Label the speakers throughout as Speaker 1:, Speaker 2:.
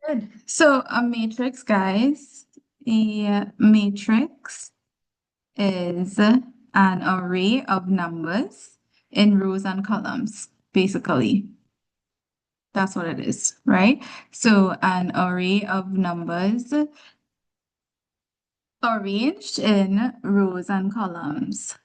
Speaker 1: Good. So a matrix, guys, a matrix is an array of numbers in rows and columns, basically. That's what it is, right? So an array of numbers arranged in rows and columns.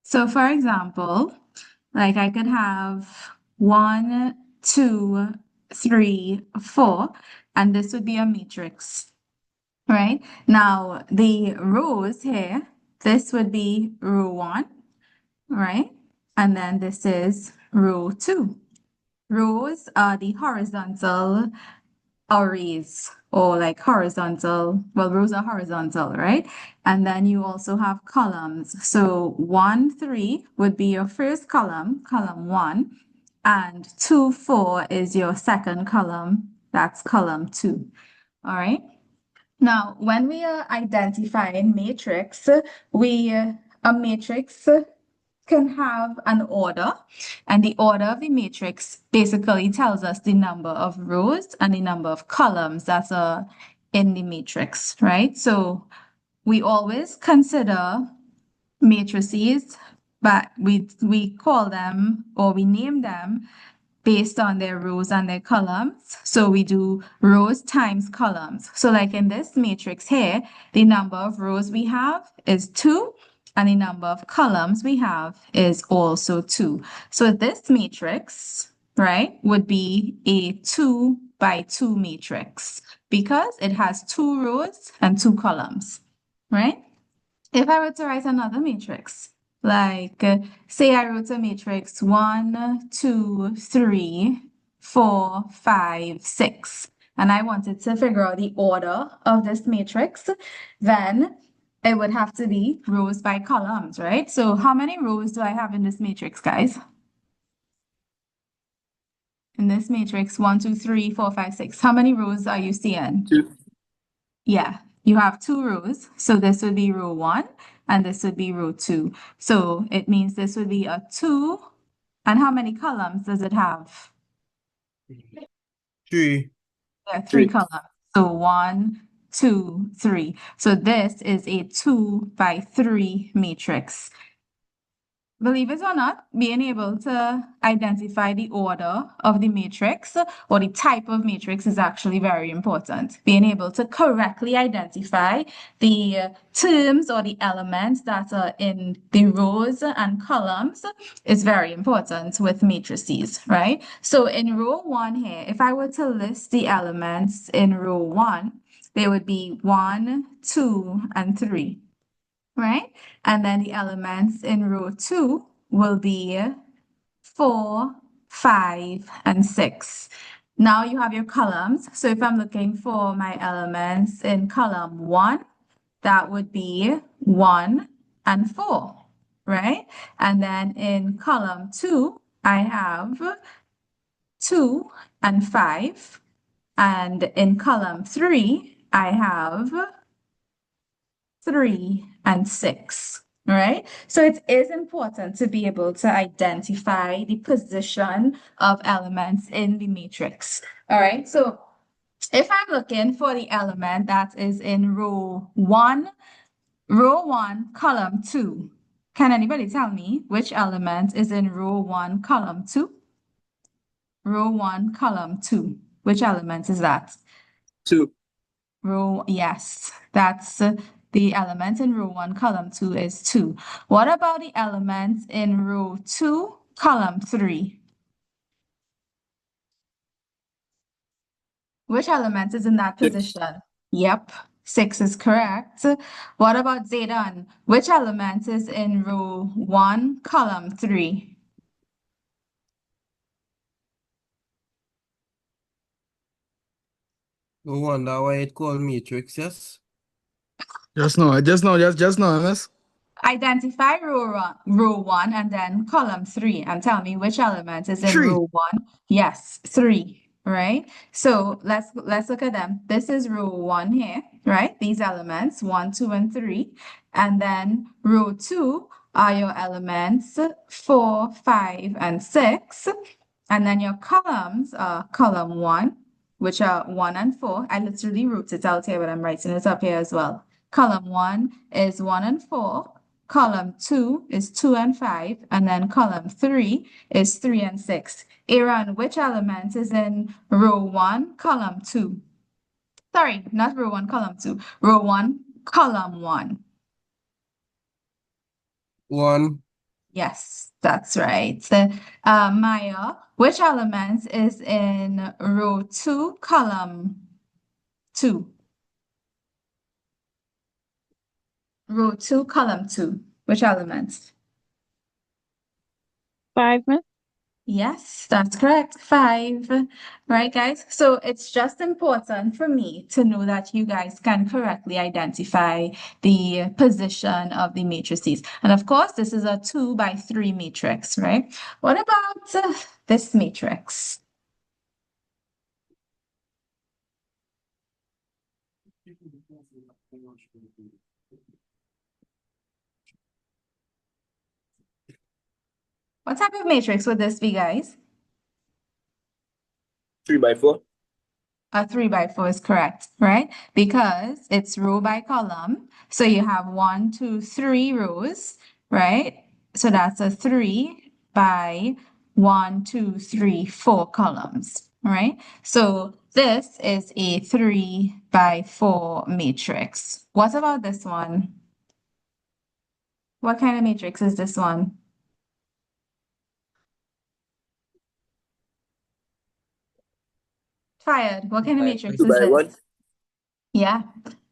Speaker 1: So for example, like I could have 1, 2, 3, 4, and this would be a matrix, right? Now the rows here, this would be row 1, right? And then this is row 2. Rows are the horizontal arrays or like horizontal, well, rows are horizontal, right? And then you also have columns. So 1, 3 would be your first column, column 1, and 2, 4 is your second column, that's column 2. All right. Now, when we are identifying matrix, a matrix can have an order, and the order of the matrix basically tells us the number of rows and the number of columns that are in the matrix, right? So we always consider matrices, but we call them or we name them based on their rows and their columns. So we do rows times columns. So like in this matrix here, the number of rows we have is 2, and the number of columns we have is also 2. So this matrix, right, would be a 2 by 2 matrix because it has 2 rows and 2 columns, right? If I were to write another matrix, like say I wrote a matrix 1, 2, 3, 4, 5, 6, and I wanted to figure out the order of this matrix, then it would have to be rows by columns, right? So how many rows do I have in this matrix, guys? In this matrix, 1, 2, 3, 4, 5, 6. How many rows are you seeing?
Speaker 2: 2.
Speaker 1: Yeah, you have 2 rows. So this would be row 1 and this would be row 2. So it means this would be a 2. And how many columns does it have?
Speaker 2: 3.
Speaker 1: Yeah, 3
Speaker 2: 3.
Speaker 1: columns. So 1, 2, 3. So this is a 2 by 3 matrix. Believe it or not, being able to identify the order of the matrix or the type of matrix is actually very important. Being able to correctly identify the terms or the elements that are in the rows and columns is very important with matrices, right? So in row 1 here, if I were to list the elements in row 1, they would be 1, 2, and 3. Right? And then the elements in row 2 will be 4, 5, and 6. Now you have your columns. So if I'm looking for my elements in column 1, that would be 1 and 4, right? And then in column 2, I have 2 and 5. And in column 3, I have 3 and 6, right? So it is important to be able to identify the position of elements in the matrix. All right. So if I'm looking for the element that is in row 1, column 2, can anybody tell me which element is in row 1, column 2? Row 1, column 2. Which element is that?
Speaker 2: 2.
Speaker 1: Row, yes, that's the element in row 1, column 2 is 2. What about the element in row 2, column 3? Which element is in that
Speaker 2: 6.
Speaker 1: position? Yep, 6 is correct. What about Zaydan? Which element is in row 1, column 3?
Speaker 2: No wonder why it called matrix, yes?
Speaker 3: Just now, miss.
Speaker 1: Identify row 1 and then column 3 and tell me which element is in
Speaker 3: 3.
Speaker 1: row 1. Yes, 3, right? So let's look at them. This is row 1 here, right? These elements, 1, 2, and 3. And then row 2, are your elements 4, 5, and 6. And then your columns are column 1, which are 1 and 4. I literally wrote it out here, but I'm writing it up here as well. Column 1 is 1 and 4. Column 2 is 2 and 5. And then column 3 is 3 and 6. Aaron, which element is in row 1, column 2? Sorry, not row 1, column 2. Row 1, column 1.
Speaker 2: 1.
Speaker 1: Yes, that's right. Maya, which element is in row 2, column 2? Row 2, column 2. Which element?
Speaker 4: 5, Miss.
Speaker 1: Yes, that's correct. 5. Right, guys? So it's just important for me to know that you guys can correctly identify the position of the matrices. And of course, this is a 2 by 3 matrix, right? What about this matrix? What type of matrix would this be, guys?
Speaker 2: 3 by 4.
Speaker 1: A 3 by 4 is correct, right? Because it's row by column. So you have 1, 2, 3 rows, right? So that's a 3 by 1, 2, 3, 4 columns, right? So this is a 3 by 4 matrix. What about this one? What kind of matrix is this one? Fired. What kind of matrix
Speaker 2: 2
Speaker 1: is
Speaker 2: by 1.
Speaker 1: this? Yeah,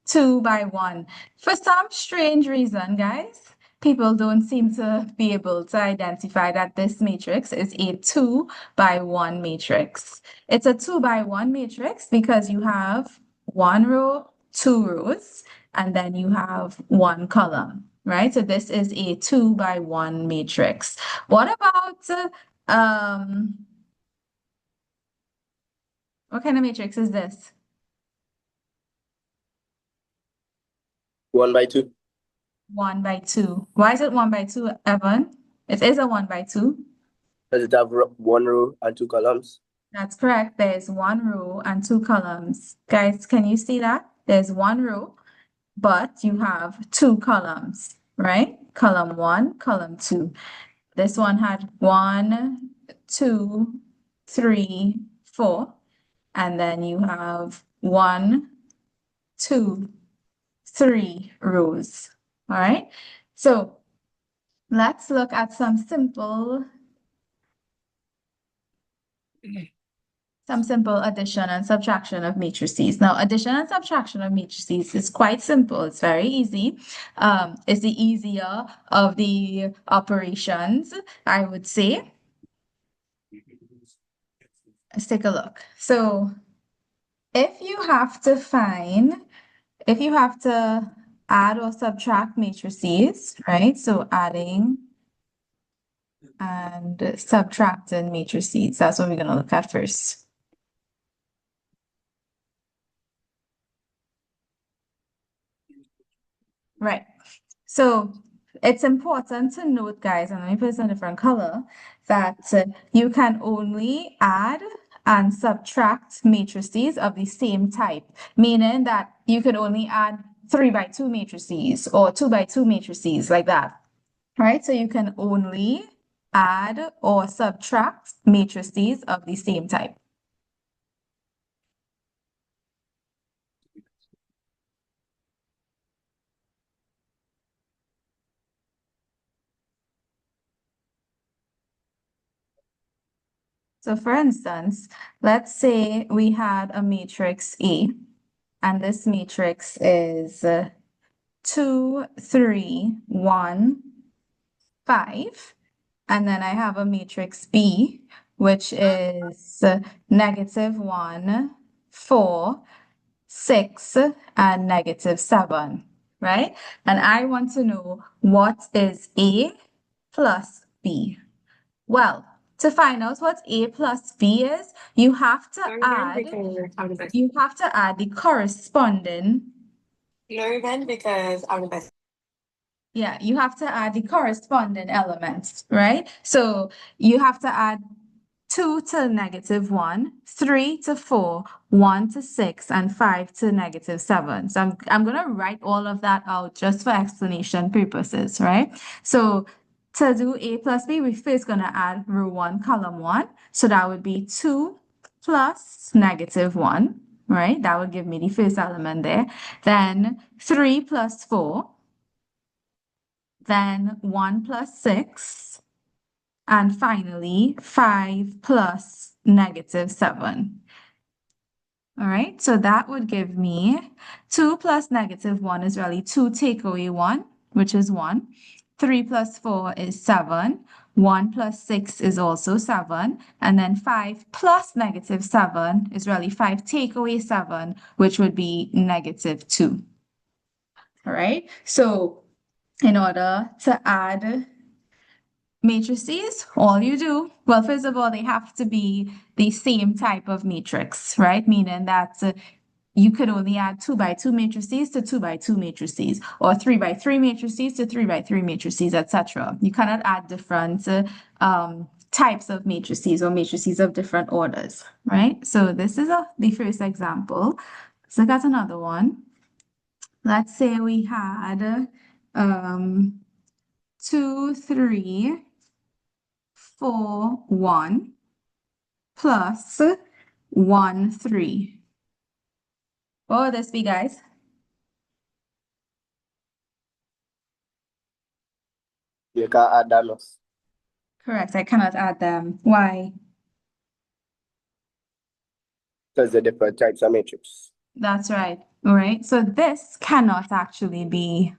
Speaker 1: 2 by 1. For some strange reason, guys, people don't seem to be able to identify that this matrix is a 2 by 1 matrix. It's a 2 by 1 matrix because you have 1 row, 2 rows, and then you have 1 column, right? So this is a 2 by 1 matrix. What about what kind of matrix is this?
Speaker 2: 1 by 2.
Speaker 1: 1 by 2. Why is it 1 by 2, Evan? It is a 1 by 2.
Speaker 2: Does it have 1 row and 2 columns?
Speaker 1: That's correct. There's 1 row and 2 columns. Guys, can you see that? There's 1 row, but you have 2 columns, right? Column 1, column 2. This one had 1, 2, 3, 4. And then you have 1, 2, 3 rows. All right. So let's look at some simple addition and subtraction of matrices. Now, addition and subtraction of matrices is quite simple. It's very easy. It's the easier of the operations, I would say. Let's take a look. So if you have to add or subtract matrices, right? So adding and subtracting matrices, that's what we're going to look at first. Right. So it's important to note, guys, and let me put this in a different color, that you can only add and subtract matrices of the same type, meaning that you could only add 3 by 2 matrices or 2 by 2 matrices like that, right? So you can only add or subtract matrices of the same type. So for instance, let's say we had a matrix A, and this matrix is 2, 3, 1, 5. And then I have a matrix B, which is -1, 4, 6, and -7, right? And I want to know what is A plus B. Well, to find out what A plus B is, you have to add the corresponding.
Speaker 5: Lower than because out of
Speaker 1: Yeah, you have to add the corresponding elements, right? So you have to add 2 to -1, 3 to 4, 1 to 6, and 5 to -7. So I'm gonna write all of that out just for explanation purposes, right? So to do A plus B, we're first gonna add row 1, column 1. So that would be 2 plus -1, right? That would give me the first element there. Then 3 plus 4, then 1 plus 6, and finally 5 plus -7. All right, so that would give me 2 plus -1 is really 2 take away 1, which is 1. 3 plus 4 is 7. 1 plus 6 is also 7. And then 5 plus -7 is really 5 take away 7, which would be -2. All right, so in order to add matrices, all you do, well, first of all, they have to be the same type of matrix, right? Meaning that you could only add 2 by 2 matrices to 2 by 2 matrices, or 3 by 3 matrices to 3 by 3 matrices, etc. You cannot add different types of matrices or matrices of different orders, right? So this is the first example. Let's look at another one. Let's say we had 2, 3, 4, 1 plus 1, 3. What would this be, guys?
Speaker 2: You can't add that loss.
Speaker 1: Correct, I cannot add them. Why?
Speaker 2: Because they're different types of matrix.
Speaker 1: That's right. All right. So this cannot actually be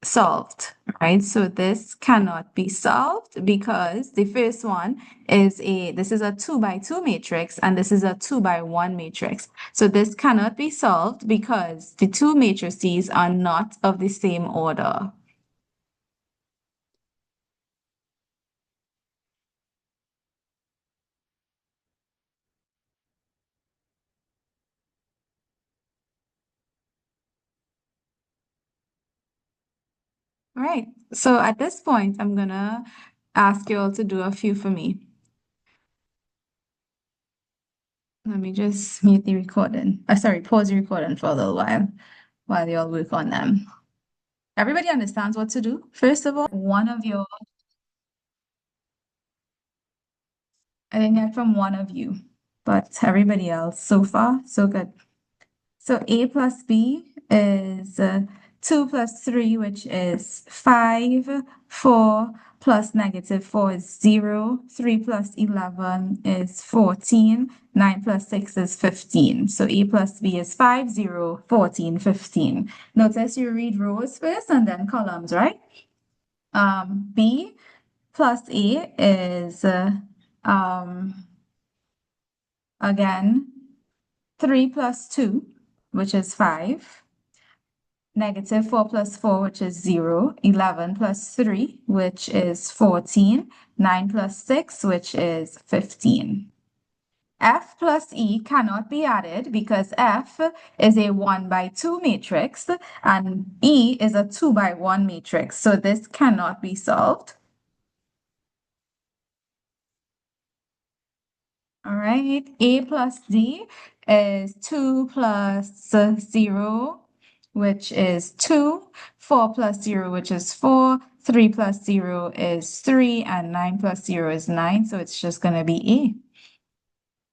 Speaker 1: solved, right? So this cannot be solved because the first one is this is a 2 by 2 matrix and this is a 2 by 1 matrix. So this cannot be solved because the two matrices are not of the same order. All right. So at this point, I'm gonna ask you all to do a few for me. Let me just mute the recording. Sorry, pause the recording for a little while you all work on them. Everybody understands what to do? First of all, I didn't get from one of you, but everybody else, so far, so good. So A plus B is 2 plus 3, which is 5. 4 plus -4 is 0. 3 plus 11 is 14. 9 plus 6 is 15. So A plus B is 5, 0, 14, 15. Notice you read rows first and then columns, right? B plus A is, again, 3 plus 2, which is 5. -4 plus 4, which is 0. 11 plus 3, which is 14. 9 plus 6, which is 15. F plus E cannot be added because F is a 1 by 2 matrix and E is a 2 by 1 matrix. So this cannot be solved. All right, A plus D is 2 plus 0, which is 2, 4 plus 0, which is 4, 3 plus 0 is 3, and 9 plus 0 is 9, so it's just going to be E.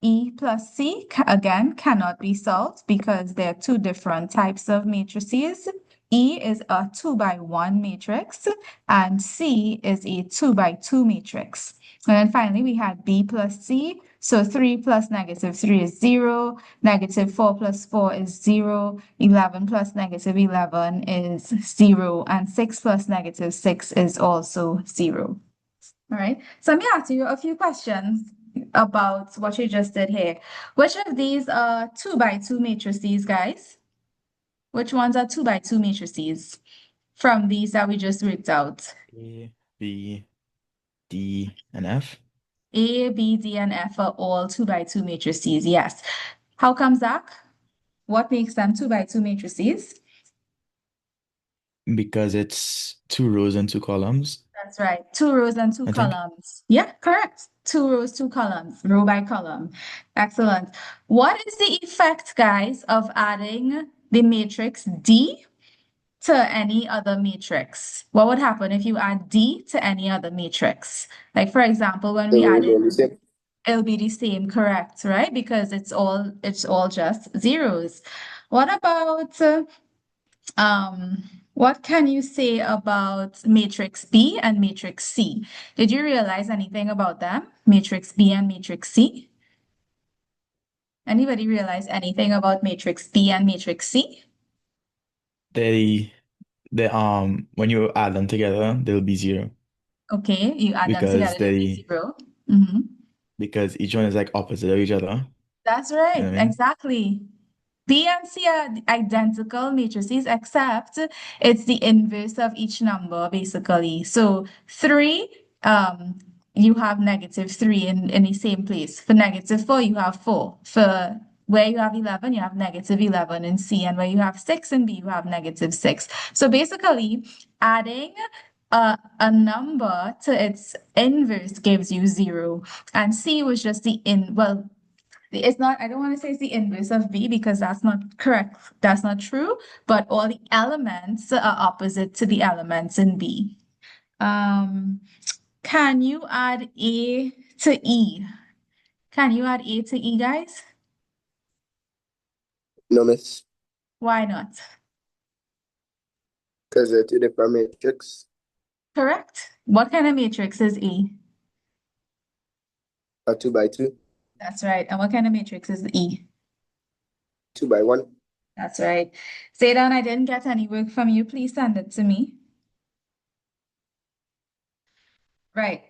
Speaker 1: E plus C, again, cannot be solved because there are two different types of matrices. E is a 2 by 1 matrix, and C is a 2 by 2 matrix. And then finally, we had B plus C. So 3 plus -3 is 0. -4 plus 4 is 0. 11 plus -11 is 0. And 6 plus -6 is also 0. All right. So let me ask you a few questions about what you just did here. Which of these are 2 by 2 matrices, guys? Which ones are 2 by 2 matrices from these that we just worked out?
Speaker 4: A, B, D, and F.
Speaker 1: A, B, D, and F are all 2 by 2 matrices, yes. How comes that? What makes them 2 by 2 matrices?
Speaker 4: Because it's 2 rows and 2 columns,
Speaker 1: That's right. 2 rows and two
Speaker 4: I think.
Speaker 1: columns. Yeah, correct. 2 rows, 2 columns, row by column. Excellent. What is the effect, guys, of adding the matrix D to any other matrix? What would happen if you add D to any other matrix? Like, for example, when
Speaker 2: It
Speaker 1: we
Speaker 2: will
Speaker 1: added,
Speaker 2: remain the same.
Speaker 1: it'll be the same, correct, right? Because it's all just zeros. What about what can you say about matrix B and matrix C? Did you realize anything about them? Matrix B and matrix C? Anybody realize anything about matrix B and matrix C?
Speaker 4: When you add them together, they'll be 0
Speaker 1: Okay, you add them
Speaker 4: because
Speaker 1: together, they'll be
Speaker 4: they
Speaker 1: 0. Mhm.
Speaker 4: because each one is like opposite of each other.
Speaker 1: That's
Speaker 4: You
Speaker 1: right,
Speaker 4: know what I mean?
Speaker 1: exactly. B and C are identical matrices, except it's the inverse of each number, basically. So 3, you have -3 in the same place. For -4, you have 4. For where you have 11, you have -11 in C, and where you have 6 in B, you have -6. So basically, adding a number to its inverse gives you 0, and C was just well, it's not, I don't want to say it's the inverse of B because that's not correct. That's not true. But all the elements are opposite to the elements in B. Can you add A to E? Can you add A to E, guys?
Speaker 2: No, miss.
Speaker 1: Why not?
Speaker 2: Because they're two different matrix.
Speaker 1: Correct. What kind of matrix is E?
Speaker 2: A 2 by 2,
Speaker 1: That's right. And what kind of matrix is E?
Speaker 2: 2 by 1.
Speaker 1: That's right. Zaydan, I didn't get any work from you. Please send it to me. Right.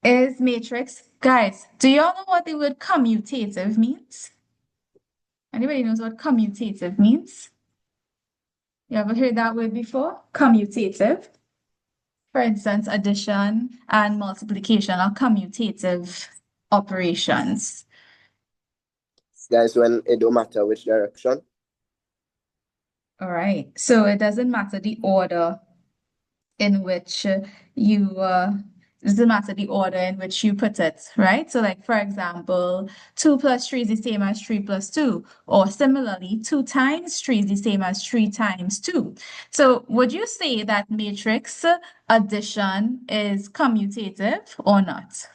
Speaker 1: Is matrix. Guys, do y'all know what the word commutative means? Anybody knows what commutative means? You ever heard that word before? Commutative. For instance, addition and multiplication are commutative operations.
Speaker 2: That's when it don't matter which direction.
Speaker 1: All right. So it doesn't matter the order in which it doesn't matter the order in which you put it, right? So like, for example, 2 plus 3 is the same as 3 plus 2, or similarly, 2 times 3 is the same as 3 times 2. So would you say that matrix addition is commutative or not?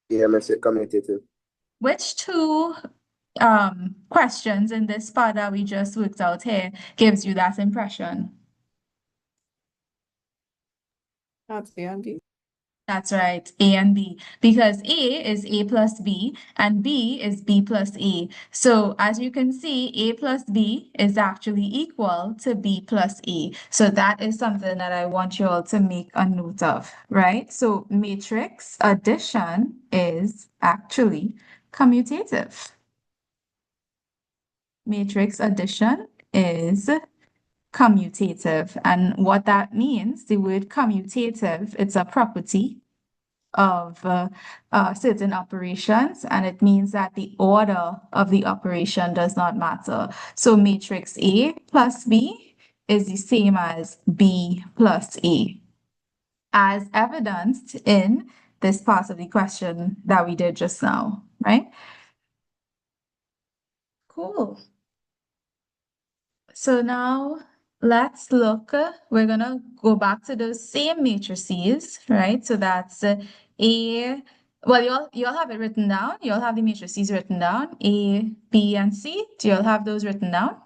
Speaker 2: Yeah, miss it commutative.
Speaker 1: Which two questions in this part that we just worked out here gives you that impression?
Speaker 5: That's A and B.
Speaker 1: That's right, A and B, because A is A plus B and B is B plus A. So as you can see, A plus B is actually equal to B plus A. So that is something that I want you all to make a note of, right? So matrix addition is actually commutative. Matrix addition is commutative. And what that means, the word commutative, it's a property of certain operations, and it means that the order of the operation does not matter. So matrix A plus B is the same as B plus A, as evidenced in this part of the question that we did just now, right? Cool. So now let's look, we're gonna go back to those same matrices, right? So that's well, you all have it written down. You all have the matrices written down, A, B, and C. Do you all have those written down?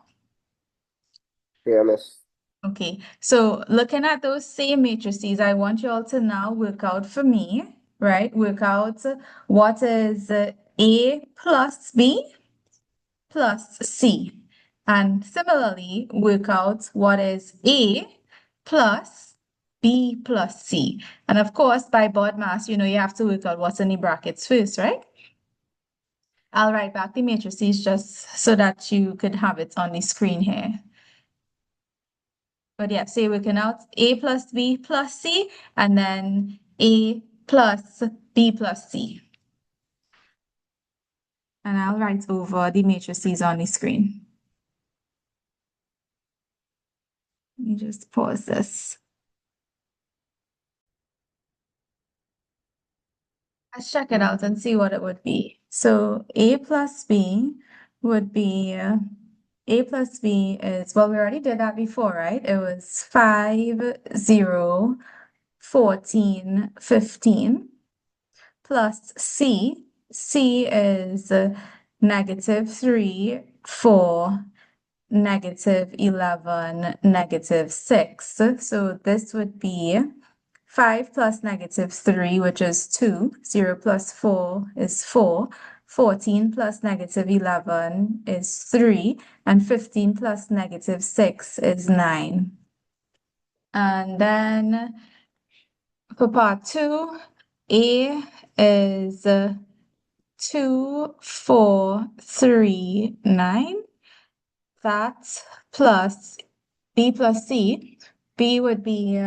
Speaker 2: Yeah, miss.
Speaker 1: Okay, so looking at those same matrices, I want you all to now work out for me, right? Work out what is A plus B plus C. And similarly, work out what is A plus B plus C. And of course, by board mass, you have to work out what's in the brackets first, right? I'll write back the matrices just so that you could have it on the screen here. But yeah, so you're working out A plus B plus C, and then A plus B plus C. And I'll write over the matrices on the screen. me just pause this. Let's check it out and see what it would be. So A plus B would be A plus B is, well, we already did that before, right? It was 5, 0, 14, 15 plus C. C is -3, 4, -11, -6. So this would be 5 plus -3, which is 2. 0 plus 4 is 4. 14 plus -11 is 3. And 15 plus -6 is 9. And then for part 2, A is 2, 4, 3, 9. That plus B plus C. B would be,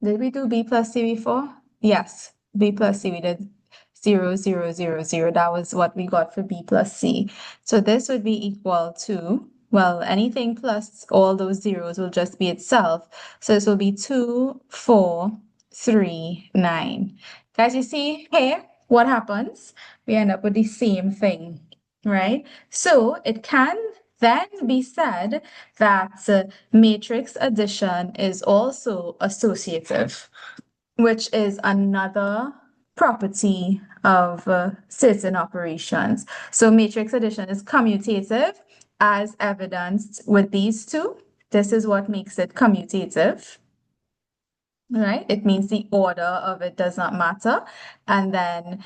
Speaker 1: did we do B plus C before? Yes, B plus C we did 0, 0, 0, 0. That was what we got for B plus C. So this would be equal to, well, anything plus all those zeros will just be itself. So this will be 2, 4, 3, 9. Guys, you see here what happens? We end up with the same thing, right? So it can then be said that matrix addition is also associative, which is another property of certain operations. So matrix addition is commutative as evidenced with these two. This is what makes it commutative. Right? It means the order of it does not matter. And then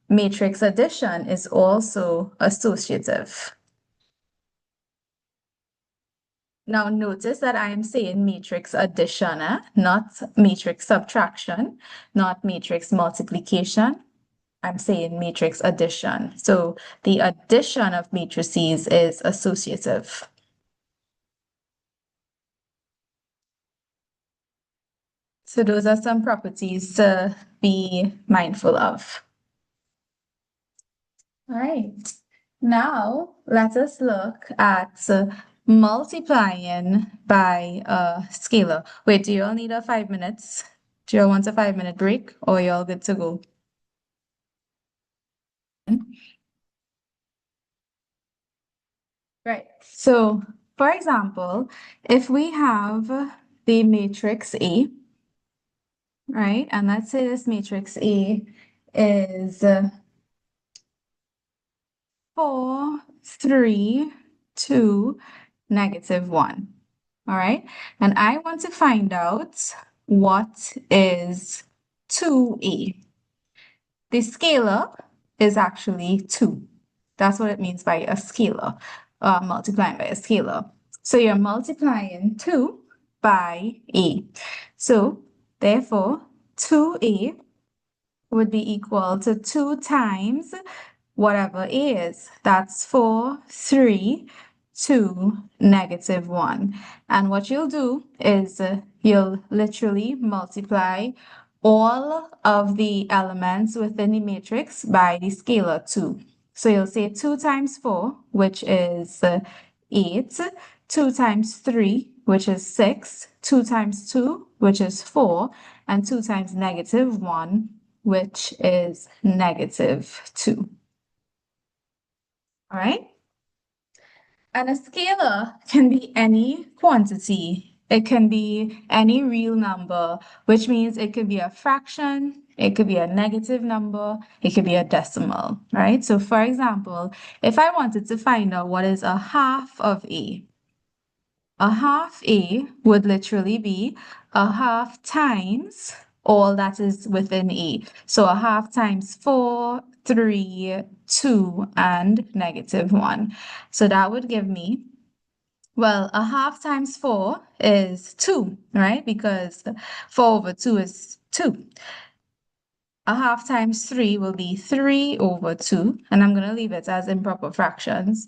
Speaker 1: matrix addition is also associative. Now notice that I am saying matrix addition, not matrix subtraction, not matrix multiplication. I'm saying matrix addition. So the addition of matrices is associative. So those are some properties to be mindful of. All right. Now let us look at multiplying by a scalar. Wait, do you all need a 5 minutes? Do you all want a 5-minute break or are you all good to go? Right. So, for example, if we have the matrix A, right, and let's say this matrix A is 4, 3, 2, -1. All right. And I want to find out what is 2A. The scalar is actually 2. That's what it means by a scalar, multiplying by a scalar. So you're multiplying 2 by A. So therefore, 2A would be equal to 2 times whatever A is. That's 4, 3, 2, -1. And what you'll do is you'll literally multiply all of the elements within the matrix by the scalar 2. So you'll say 2 times 4, which is 8, 2 times 3, which is 6, 2 times 2, which is 4, and 2 times -1, which is -2. All right? And a scalar can be any quantity. It can be any real number, which means it could be a fraction, it could be a negative number, it could be a decimal, right? So for example, if I wanted to find out what is a half of A would literally be a half times all that is within A. So a half times 4, 3, 2, and -1. So that would give me, well, a half times 4 is 2, right? Because 4 over 2 is 2. A half times 3 will be 3 over 2, and I'm going to leave it as improper fractions.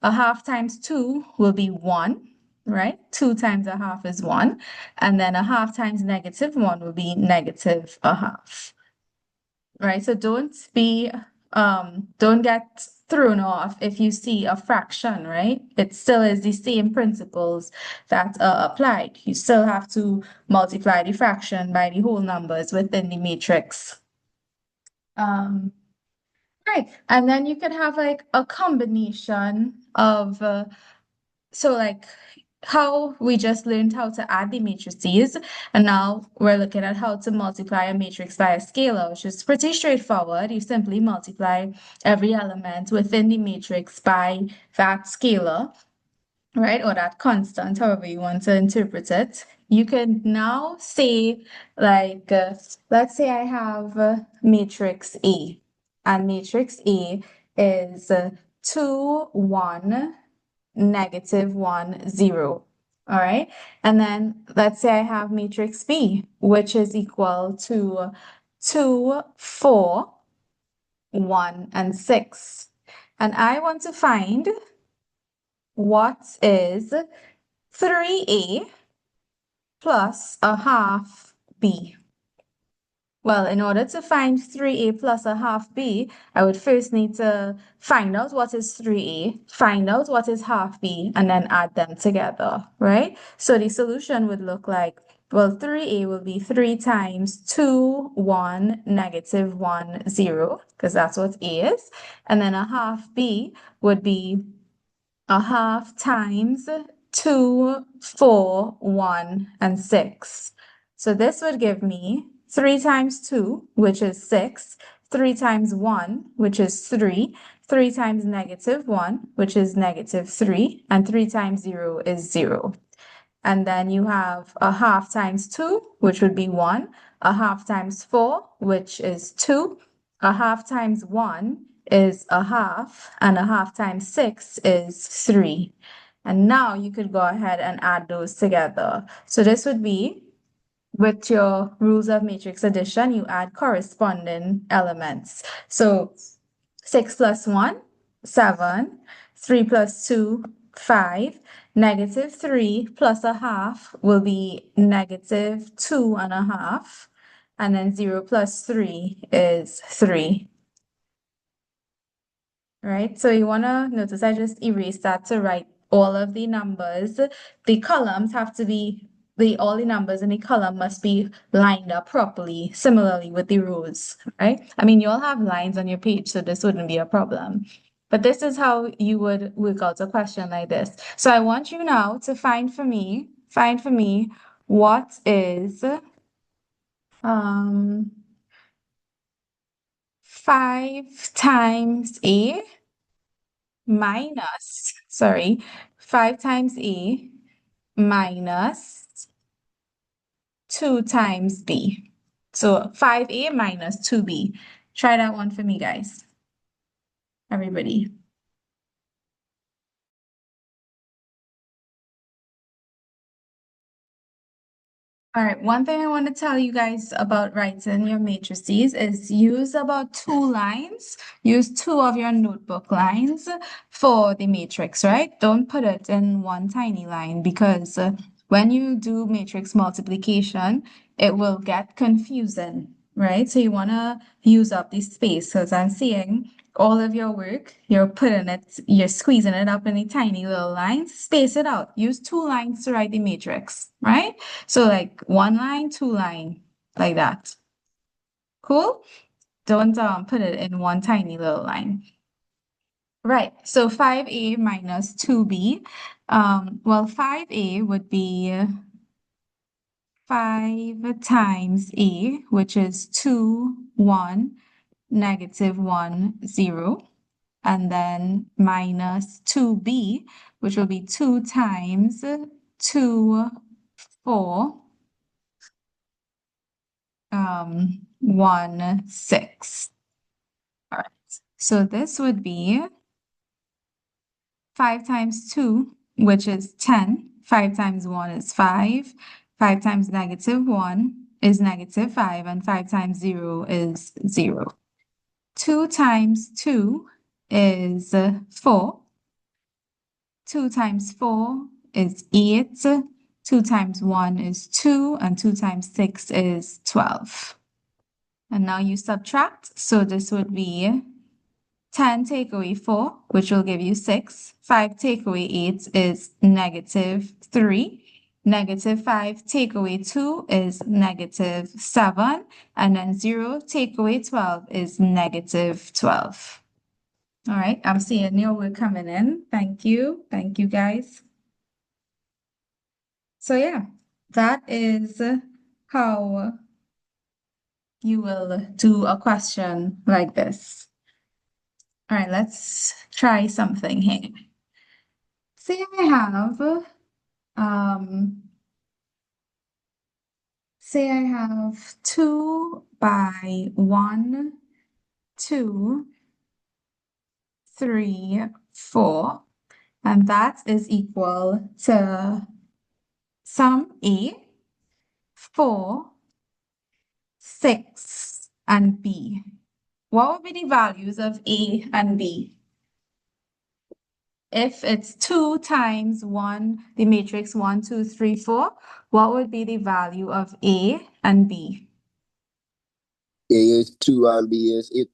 Speaker 1: A half times 2 will be 1, right? 2 times a half is 1. And then a half times -1 will be -1/2. Right? So don't be don't get thrown off if you see a fraction, right? It still is the same principles that are applied. You still have to multiply the fraction by the whole numbers within the matrix. Right, and then you can have like a combination of so like how we just learned how to add the matrices, and now we're looking at how to multiply a matrix by a scalar, which is pretty straightforward. You simply multiply every element within the matrix by that scalar, right? Or that constant, however you want to interpret it. You can now say, like, let's say I have matrix A, and matrix A is 2, 1, negative 1, 0. All right. And then let's say I have matrix B, which is equal to 2, 4, 1, and 6. And I want to find what is 3A plus a half B. Well, in order to find 3A plus a half B, I would first need to find out what is 3A, find out what is half B, and then add them together, right? So the solution would look like, well, 3A will be 3 times 2, 1, negative 1, 0, because that's what A is. And then a half B would be a half times 2, 4, 1, and 6. So this would give me 3 times 2, which is 6, 3 times 1, which is 3, 3 times negative 1, which is negative 3, and 3 times 0 is 0. And then you have a half times 2, which would be 1, a half times 4, which is 2, a half times 1 is a half, and a half times 6 is 3. And now you could go ahead and add those together. So this would be, with your rules of matrix addition, you add corresponding elements. So 6 plus 1, 7, 3 plus 2, 5, negative 3 plus a half will be negative 2 and a half, and then 0 plus 3 is 3. Right? So you want to notice I just erased that to write all of the numbers. The columns have to be, all the numbers in the column must be lined up properly, similarly with the rows, right? I mean, you all have lines on your page, so this wouldn't be a problem. But this is how you would work out a question like this. So I want you now to find for me what is 5 times A minus, 5 times A minus 2 times B. So 5A minus 2B. Try that one for me, guys. Everybody. All right, one thing I want to tell you guys about writing your matrices is use about 2 lines. Use 2 of your notebook lines for the matrix, right? Don't put it in one tiny line, because when you do matrix multiplication, it will get confusing, right? So you want to use up the space, because I'm seeing all of your work, you're squeezing it up in the tiny little lines. Space it out. Use 2 lines to write the matrix, right? So like 1 line, 2 line, like that. Cool? Don't put it in one tiny little line. Right, so 5A minus 2B. Well, 5A would be 5 times A, which is 2, 1, negative 1, 0. And then minus 2B, which will be 2 times 2, 4, 1, 6. All right, so this would be 5 times 2, which is 10. 5 times 1 is 5. 5 times negative 1 is negative 5, and 5 times 0 is 0. 2 times 2 is 4. 2 times 4 is 8. 2 times 1 is 2, and 2 times 6 is 12. And now you subtract, so this would be 10 take away 4, which will give you 6. 5 take away 8 is -3. -5 take away 2 is -7. And then 0 take away 12 is -12. All right, I'm seeing your work coming in. Thank you. Thank you, guys. So yeah, that is how you will do a question like this. All right, let's try something here. Say I have, say I have 2 by 1, 2, 3, 4, and that is equal to sum A, 4, 6, and B. What would be the values of A and B? If it's 2 times 1, the matrix 1, 2, 3, 4, what would be the value of A and B?
Speaker 2: A is 2 and B is 8.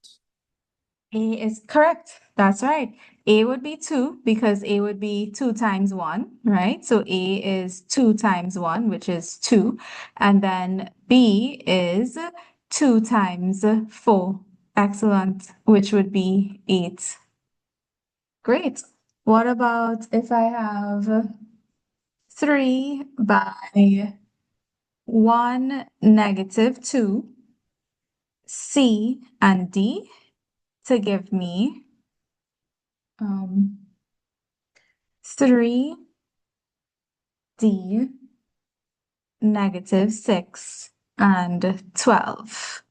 Speaker 1: A is correct. That's right. A would be 2 because A would be 2 times 1, right? So A is 2 times 1, which is 2. And then B is 2 times 4. Excellent, which would be 8. Great. What about if I have 3 by 1, -2, C and D to give me 3D -6 and 12.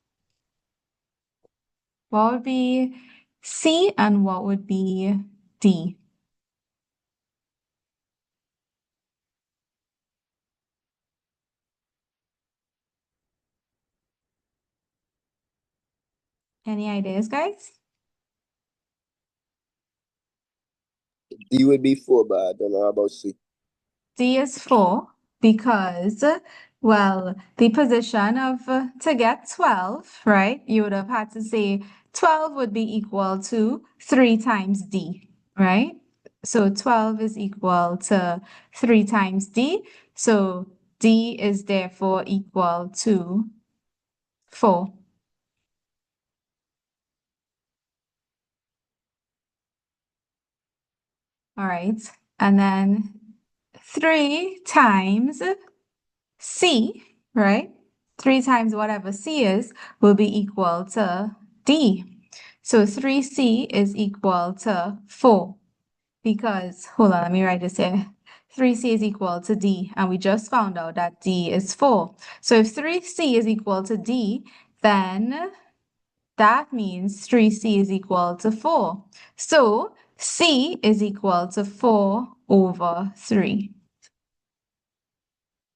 Speaker 1: What would be C and what would be D? Any ideas, guys?
Speaker 2: D would be 4, but I don't know about C.
Speaker 1: D is 4 because, well, the position of to get 12, right? You would have had to say 12 would be equal to 3 times D, right? So 12 is equal to 3 times D. So D is therefore equal to 4. All right. And then 3 times C, right? 3 times whatever C is will be equal to D. So 3C is equal to 4 because, hold on, let me write this here. 3C is equal to D, and we just found out that D is 4. So if 3C is equal to D, then that means 3C is equal to 4. So C is equal to 4 over 3.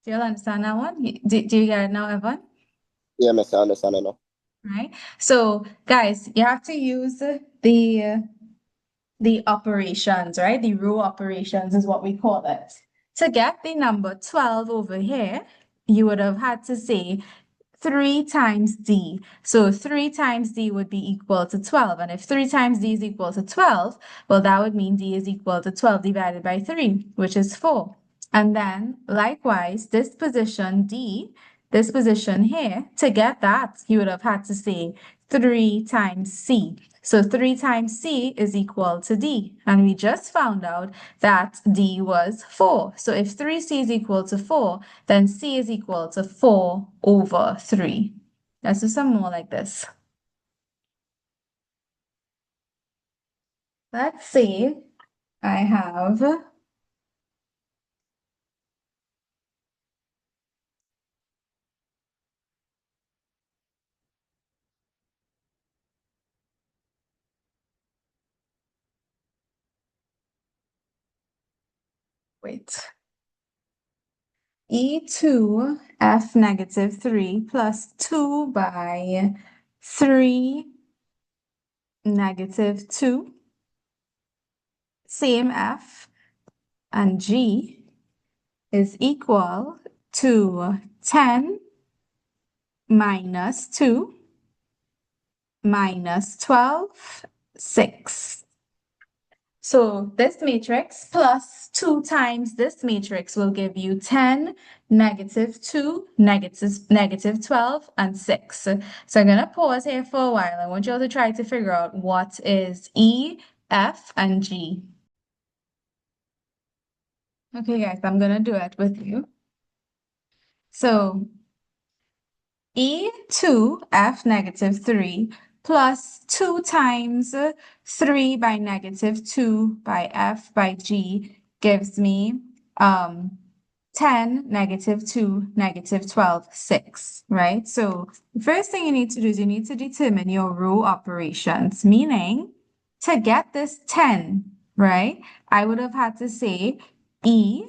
Speaker 1: Do you all understand that one? Do you get it now, Evan?
Speaker 2: Yeah, I understand now.
Speaker 1: Right? So, guys, you have to use the operations, right? The row operations is what we call it. To get the number 12 over here, you would have had to say 3 times D. So 3 times D would be equal to 12. And if 3 times D is equal to 12, well, that would mean D is equal to 12 divided by 3, which is 4. And then, likewise, this position D, this position here, to get that, you would have had to say 3 times C. So 3 times C is equal to D. And we just found out that D was 4. So if 3C is equal to 4, then C is equal to 4 over 3. Let's do some more like this. Let's say I have E2 F -3 plus 2 by 3 -2, same F and G is equal to 10 minus 2 minus 12 6. So this matrix plus 2 times this matrix will give you 10, -2, -12, and 6. So I'm going to pause here for a while. I want you all to try to figure out what is E, F, and G. Okay, guys, I'm going to do it with you. So E2, F -3 plus 2 times 3 by -2 by F by G gives me 10, -2, -12, 6, right? So the first thing you need to do is you need to determine your row operations, meaning to get this 10, right? I would have had to say E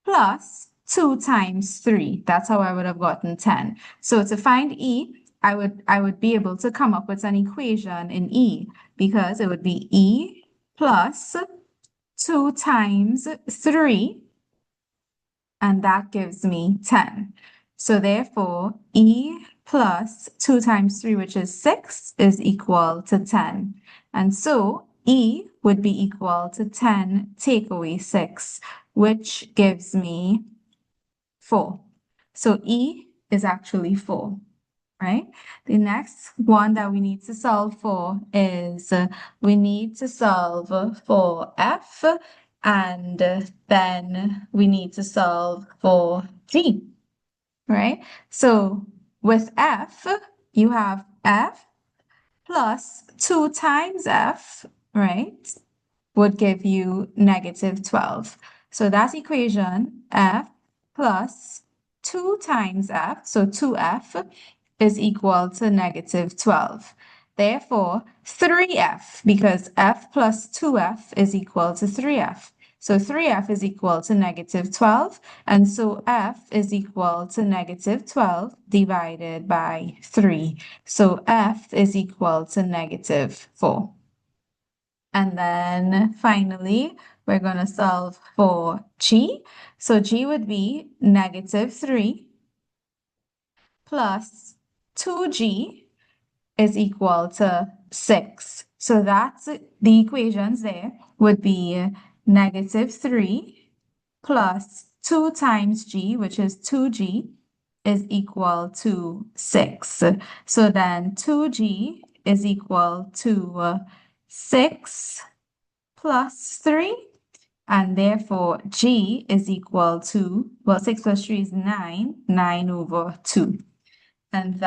Speaker 1: plus 2 times 3. That's how I would have gotten 10. So to find E, I would be able to come up with an equation in E because it would be E plus 2 times 3, and that gives me 10. So therefore, E plus 2 times 3, which is 6, is equal to 10. And so E would be equal to 10 take away 6, which gives me 4. So E is actually 4, right? The next one that we need to solve for is we need to solve for F, and then we need to solve for G, right? So with F, you have F plus 2 times F, right, would give you -12. So that's equation F plus 2 times F, so 2F is equal to -12. Therefore, 3F, because F plus 2F is equal to 3F. So 3F is equal to -12, and so F is equal to -12 divided by 3. So F is equal to -4. And then finally, we're going to solve for G. So G would be -3 plus 2G is equal to 6. So that's the equations there would be -3 plus 2 times G, which is 2G, is equal to 6. So then 2G is equal to 6 plus 3, and therefore G is equal to, well, 6 plus 3 is 9, 9 over 2. And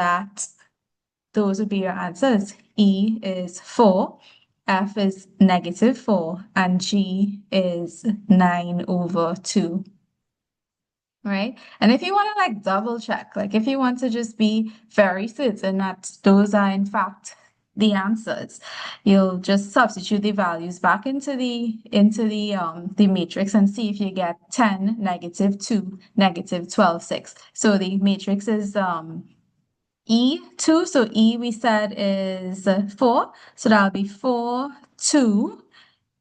Speaker 1: those would be your answers. E is 4, F is -4, and G is 9 over 2. Right? And if you want to like double check, like if you want to just be very certain that those are in fact the answers, you'll just substitute the values back into the matrix and see if you get 10, -2, -12, 6. So the matrix is E2. So E we said is 4. So that'll be 4, 2.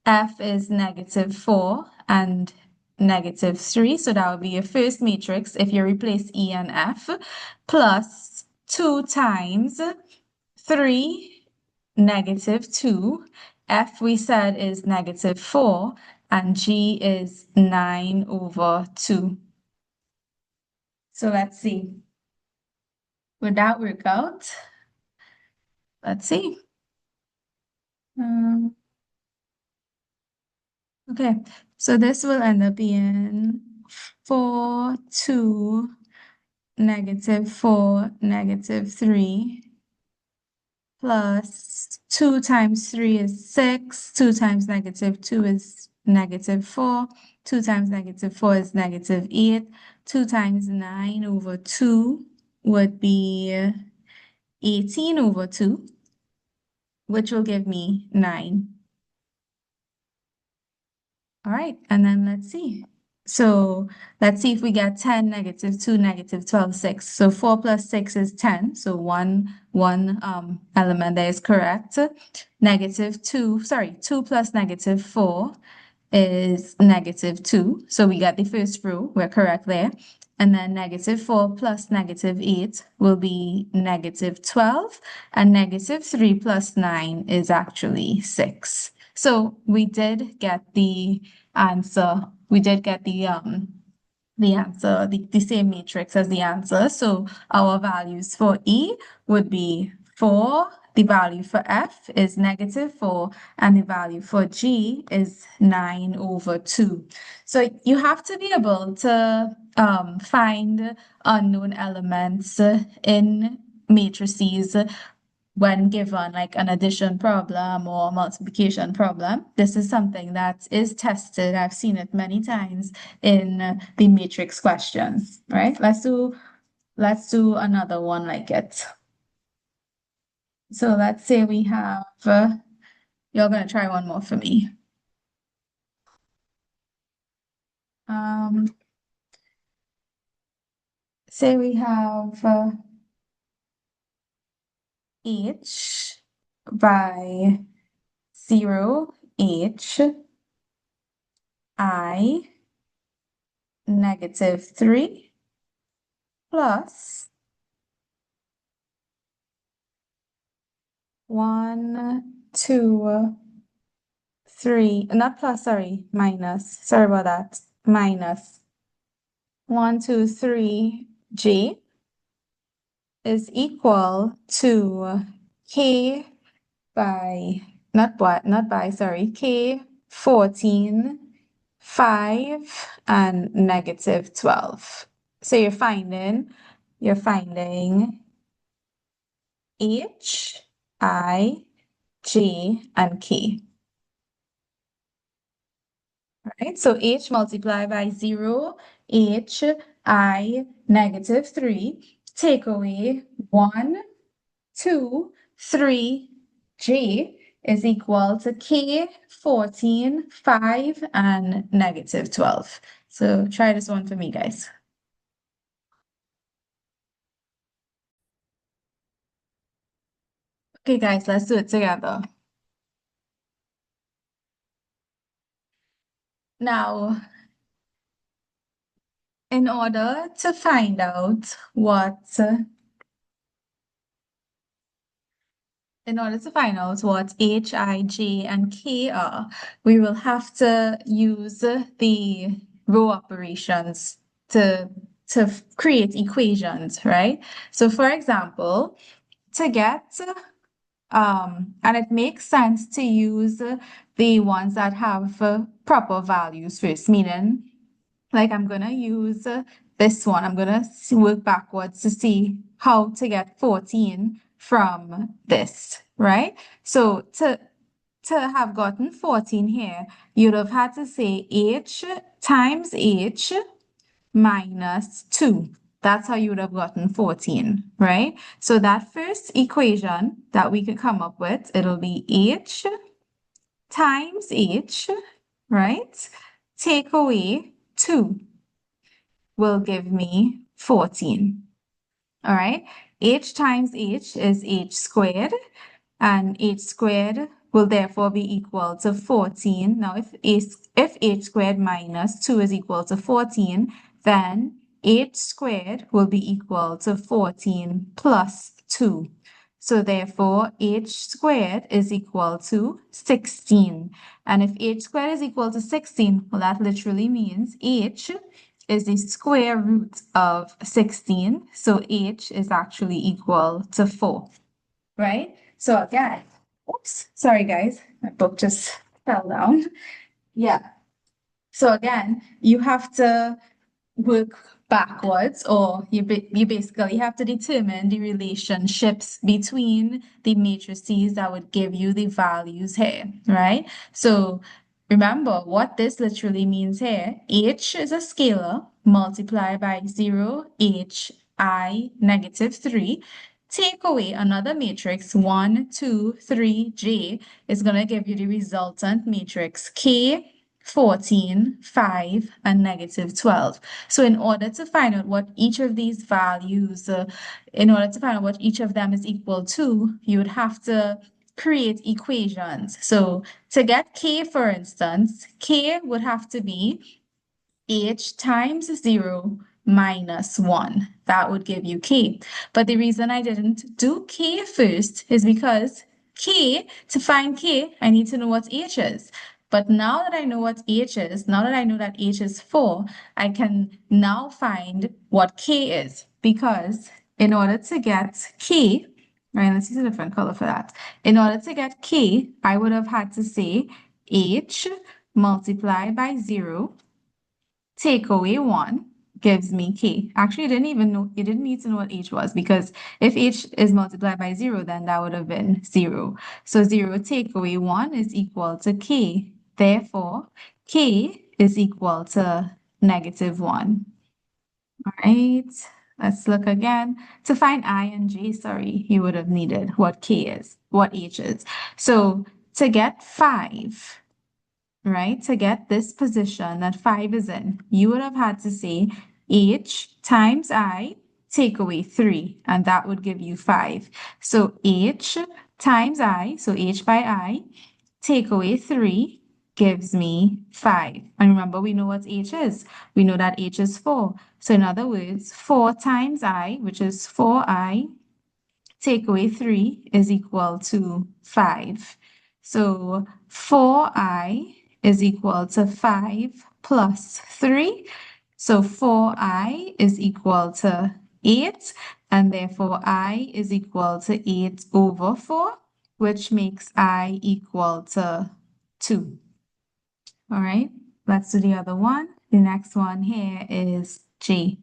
Speaker 1: F is -4 and -3. So that would be your first matrix if you replace E and F, plus 2 times 3, -2. F we said is -4, and G is 9 over 2. So let's see. Would that work out? Let's see. Okay, so this will end up being 4, 2, -4, -3, plus 2 times 3 is 6, 2 times -2 is -4, 2 times -4 is -8, 2 times 9 over 2 would be 18 over 2, which will give me 9. All right, and then let's see. So let's see if we get 10, -2, -12, 6. So 4 plus 6 is 10. So one element that is correct. -2 plus -4 is -2. So we got the first row. We're correct there. and then -4 plus -8 will be -12, and -3 plus 9 is actually 6. So we did get the answer. We did get the answer, the same matrix as the answer. So our values for E would be 4, the value for F is -4, and the value for G is 9/2. So you have to be able to find unknown elements in matrices when given like an addition problem or multiplication problem. This is something that is tested. I've seen it many times in the matrix questions, right? Let's do another one like it. So let's say we have, you're gonna try one more for me. Say we have h by 0, h, I, -3 plus 1, 2, 3, not plus, sorry, minus, sorry about that, minus 1, 2, 3, J is equal to K by, sorry, K 14, 5, and -12. So you're finding H, I, J, and K. Right? So H multiplied by 0, H, I, -3, take away 1, 2, 3, J is equal to K, 14, 5, and -12. So try this one for me, guys. Okay, guys, let's do it together. Now, in order to find out what H, I, J, and K are, we will have to use the row operations to create equations, right? So for example, to get and it makes sense to use the ones that have proper values first, meaning like I'm gonna use this one. I'm gonna work backwards to see how to get 14 from this, right? So to have gotten 14 here, you'd have had to say H times H minus 2. That's how you would have gotten 14, right? So that first equation that we could come up with, it'll be H times H, right? Take away 2 will give me 14. All right. H times H is H squared, and H squared will therefore be equal to 14. Now, if H squared minus 2 is equal to 14, then H squared will be equal to 14 plus 2. So therefore, H squared is equal to 16. And if H squared is equal to 16, well, that literally means H is the square root of 16. So H is actually equal to 4, right? So again, oops, sorry guys, my book just fell down. Yeah. So again, you have to work backwards, or you basically have to determine the relationships between the matrices that would give you the values here, right? So remember what this literally means here. H is a scalar multiplied by 0, H, I, -3. Take away another matrix, 1, 2, 3, J, is going to give you the resultant matrix, K, 14, 5, and -12. So in order to find out what each of these values, in order to find out what each of them is equal to, you would have to create equations. So to get K, for instance, K would have to be H times 0 minus 1. That would give you k. But the reason I didn't do k first is because to find k, I need to know what h is. But now that I know what h is, now that I know that h is 4, I can now find what k is. Because in order to get k, right, let's use a different color for that. In order to get k, I would have had to say h multiplied by 0, take away 1, gives me k. Actually, you didn't need to know what h was, because if h is multiplied by 0, then that would have been 0. So 0 take away 1 is equal to k. Therefore, k is equal to -1. All right, let's look again. To find I and j, sorry, you would have needed what k is, what h is. So to get 5, right, to get this position that 5 is in, you would have had to say h times I take away 3, and that would give you 5. So h times I, so h by I, take away 3 gives me 5. And remember, we know what h is. We know that h is 4. So in other words, 4 times I, which is 4I, take away 3 is equal to 5. So 4I is equal to 5 plus 3. So 4I is equal to 8, and therefore I is equal to 8 over 4, which makes I equal to 2. All right, let's do the other one. The next one here is J,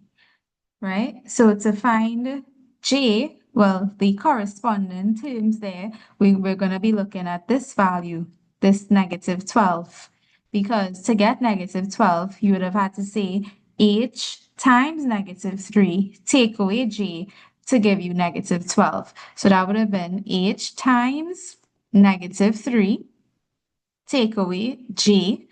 Speaker 1: right? So to find J, well, the corresponding terms there, we're going to be looking at this value, this -12. Because to get -12, you would have had to say h times -3, take away j to give you -12. So that would have been h times -3, take away j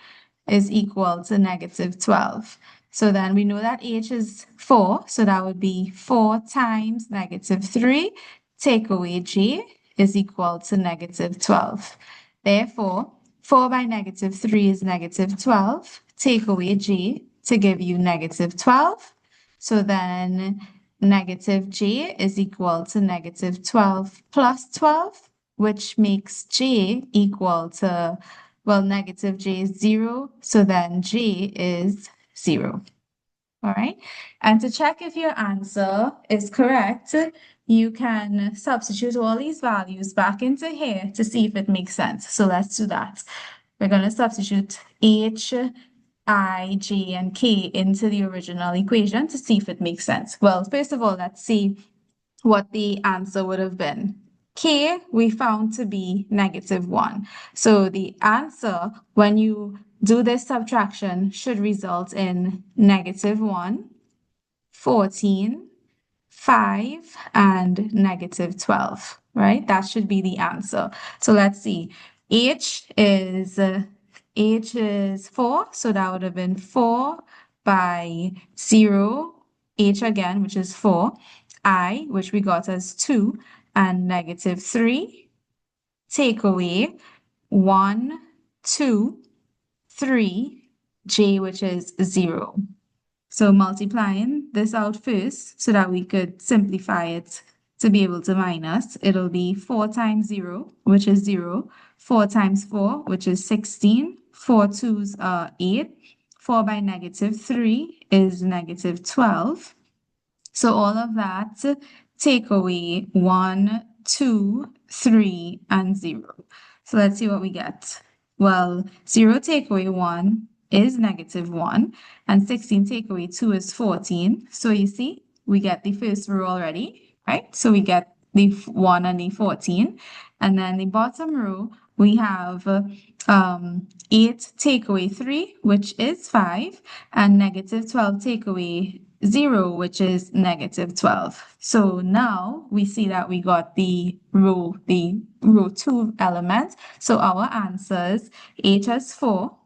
Speaker 1: is equal to -12. So then we know that h is 4, so that would be 4 times -3, take away j is equal to -12. Therefore, 4 by -3 is -12, take away j to give you -12. So then -j is equal to -12 plus 12, which makes j equal to, well, -j is 0, so then j is 0. All right. And to check if your answer is correct, you can substitute all these values back into here to see if it makes sense. So let's do that. We're going to substitute h, I, j, and k into the original equation to see if it makes sense. Well, first of all, let's see what the answer would have been. K we found to be -1. So the answer, when you do this subtraction, should result in -1, 14, 5, and -12, right? That should be the answer. So let's see. H is 4, so that would have been 4 by 0, H again, which is 4, I, which we got as 2, and -3, take away 1, 2, 3, J, which is 0. So multiplying this out first so that we could simplify it to be able to minus, it'll be 4 times 0, which is 0, 4 times 4, which is 16, 4 twos are 8, 4 by -3 is -12. So all of that, take away 1, 2, 3, and 0. So let's see what we get. Well, 0 take away 1 is -1, and 16 take away 2 is 14. So you see, we get the first row already, right? So we get the 1 and the 14. And then the bottom row, we have 8 take away 3, which is 5, and -12 take away 0, which is -12. So now we see that we got the row 2 element. So our answers, H as 4,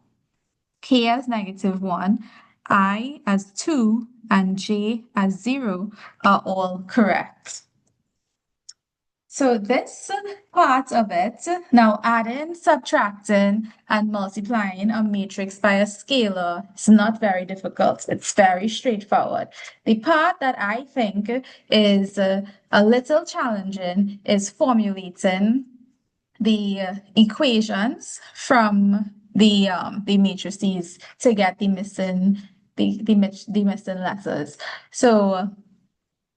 Speaker 1: K as -1, I as 2, and J as 0 are all correct. So this part of it, now adding, subtracting, and multiplying a matrix by a scalar is not very difficult. It's very straightforward. The part that I think is a little challenging is formulating the equations from the matrices to get the missing letters. So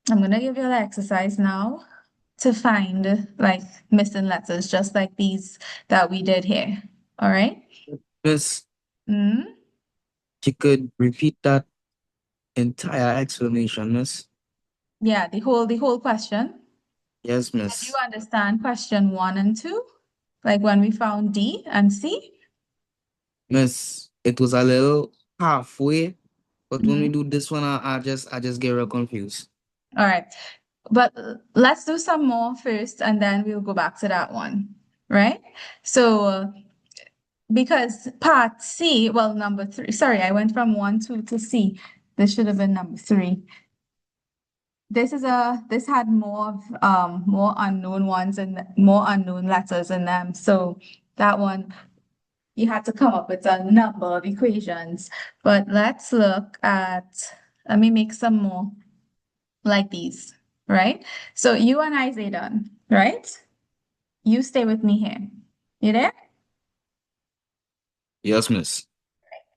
Speaker 1: I'm gonna give you the exercise now to find like missing letters, just like these that we did here. All right.
Speaker 3: Miss,
Speaker 1: Mm?
Speaker 3: you could repeat that entire explanation, miss?
Speaker 1: Yeah, the whole question.
Speaker 3: Yes,
Speaker 1: Did you
Speaker 3: miss.
Speaker 1: understand question 1 and 2? Like when we found D and C?
Speaker 3: Miss, it was a little halfway, but when we
Speaker 1: Mhm.
Speaker 3: do this one, I just get real confused.
Speaker 1: All right. But let's do some more first, and then we'll go back to that one, right? So because part C, well, number 3, sorry, I went from 1, 2 to C. This should have been number 3. This had more unknown ones and more unknown letters in them. So that one you had to come up with a number of equations. But let's look at, let me make some more like these, right? So you and I, Zaydan, right? You stay with me here. You there?
Speaker 3: Yes, miss.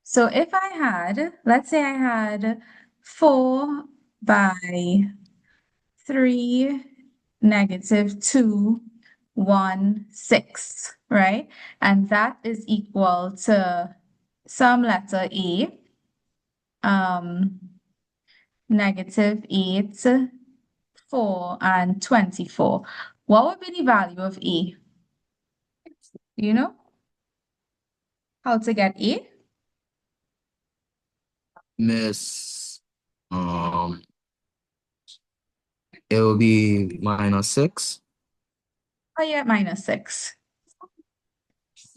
Speaker 1: So if I had, let's say I had 4 by 3, -2, 1, 6, right? And that is equal to some letter A, um, -8, 4, and 24. What would be the value of A? Do you know how to get A?
Speaker 3: Miss, um, it will be -6
Speaker 1: Oh, yeah, -6.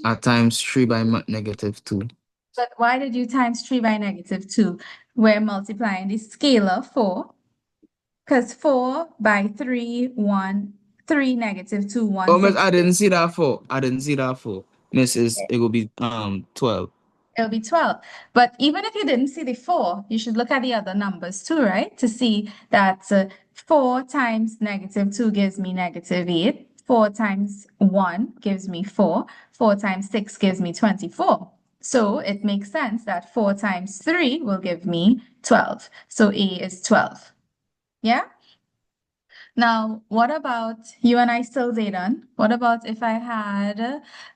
Speaker 3: at times 3 by -2.
Speaker 1: But why did you times 3 by -2? We're multiplying the scalar 4, because 4 by 3, 1, 3, -2, 1,
Speaker 3: Oh, miss,
Speaker 1: 6.
Speaker 3: I didn't see that 4. I didn't see that 4. Miss, it will be 12.
Speaker 1: It'll be 12. But even if you didn't see the 4, you should look at the other numbers too, right? To see that 4 times -2 gives me -8. 4 times 1 gives me 4. 4 times 6 gives me 24. So it makes sense that 4 times 3 will give me 12. So A is 12. Yeah? Now, what about you and I still Zaydan? What about if I had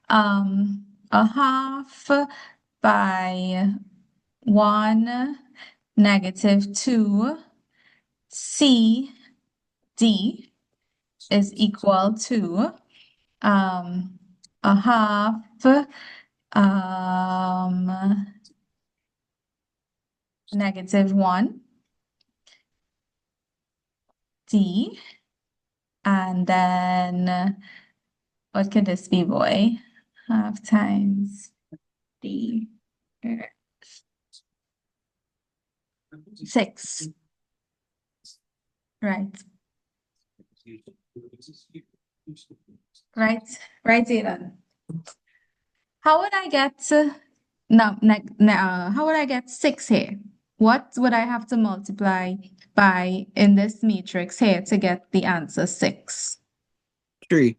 Speaker 1: a half by 1, -2, C, D is equal to a half -1 D, and then what could this be, boy? Half times D, 6, right? Right, right, Zaydan. How would I get how would I get 6 here? What would I have to multiply by in this matrix here to get the answer 6?
Speaker 3: 3.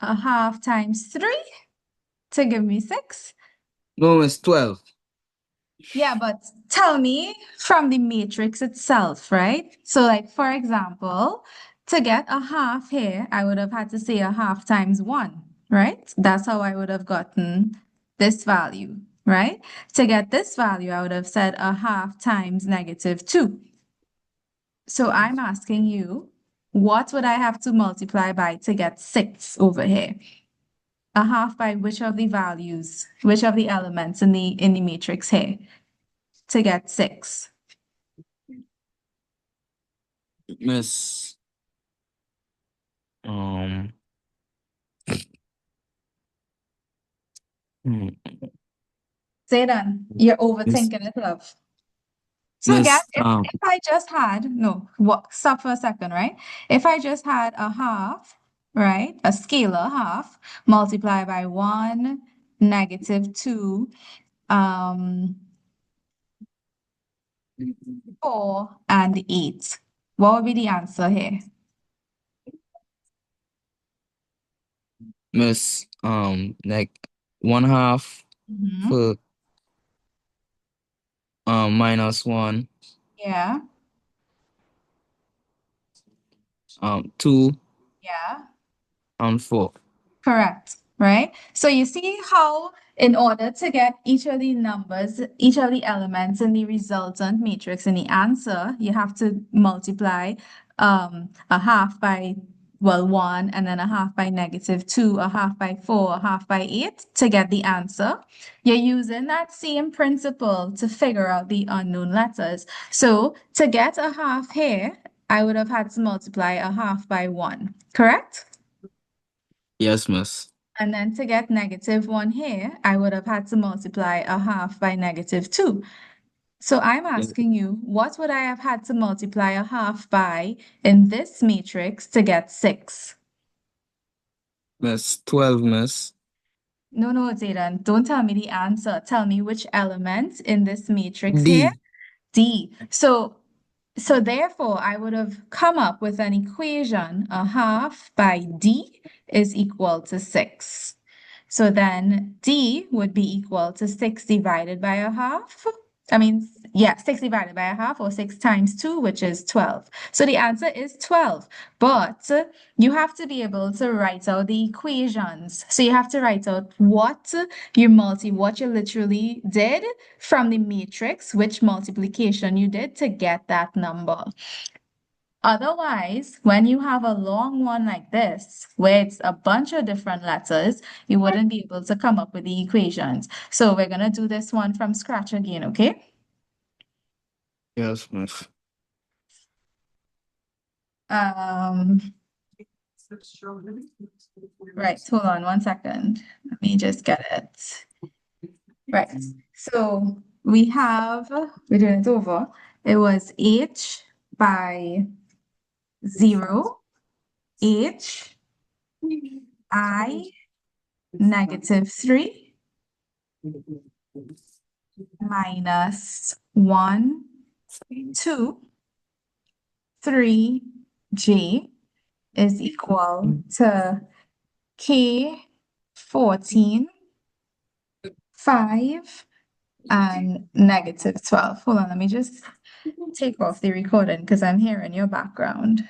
Speaker 1: A half times 3 to give me 6?
Speaker 3: No, it's 12.
Speaker 1: Yeah, but tell me from the matrix itself, right? So like for example, to get a half here, I would have had to say a half times 1, right? That's how I would have gotten this value, right? To get this value, I would have said a half times -2. So I'm asking you, what would I have to multiply by to get 6 over here? A half by which of the values, which of the elements in the matrix here to get 6?
Speaker 3: Miss, um, hmm,
Speaker 1: Say then. You're
Speaker 3: Miss,
Speaker 1: overthinking it, love. So again,
Speaker 3: Miss,
Speaker 1: if I just had, no, what, stop for a second, right? If I just had a half, right, a scalar half, multiply by 1, -2, 4, and 8. What would be the answer here?
Speaker 3: Miss, like 1/2
Speaker 1: Mhm.
Speaker 3: for -1,
Speaker 1: Yeah,
Speaker 3: 2
Speaker 1: yeah.
Speaker 3: and 4.
Speaker 1: Correct, right? So you see how in order to get each of the numbers, each of the elements in the resultant matrix in the answer, you have to multiply a half by, well, 1, and then a half by -2, a half by 4, a half by 8 to get the answer. You're using that same principle to figure out the unknown letters. So to get a half here, I would have had to multiply a half by 1, correct?
Speaker 3: Yes, miss.
Speaker 1: And then to get -1 here, I would have had to multiply a half by -2. So I'm
Speaker 3: Yeah.
Speaker 1: asking you, what would I have had to multiply a half by in this matrix to get 6?
Speaker 3: Miss, 12, miss.
Speaker 1: No, no, Zayden, don't tell me the answer. Tell me which element in this matrix here.
Speaker 3: D.
Speaker 1: D. So therefore, I would have come up with an equation, a half by D is equal to 6. So then D would be equal to 6 divided by a half. I mean, yeah, 6 divided by a half, or 6 times 2, which is 12. So the answer is 12. But you have to be able to write out the equations. So you have to write out what you literally did from the matrix, which multiplication you did to get that number. Otherwise, when you have a long one like this, where it's a bunch of different letters, you wouldn't be able to come up with the equations. So we're going to do this one from scratch again, okay?
Speaker 3: Yes, miss.
Speaker 1: Um, right, hold on 1 second. Let me just get it. Right, so we're doing it over. It was h by 0, h, I, -3, -1, 2, 3, j is equal to k, 14, 5, and -12. Hold on, let me just take off the recording because I'm hearing your background.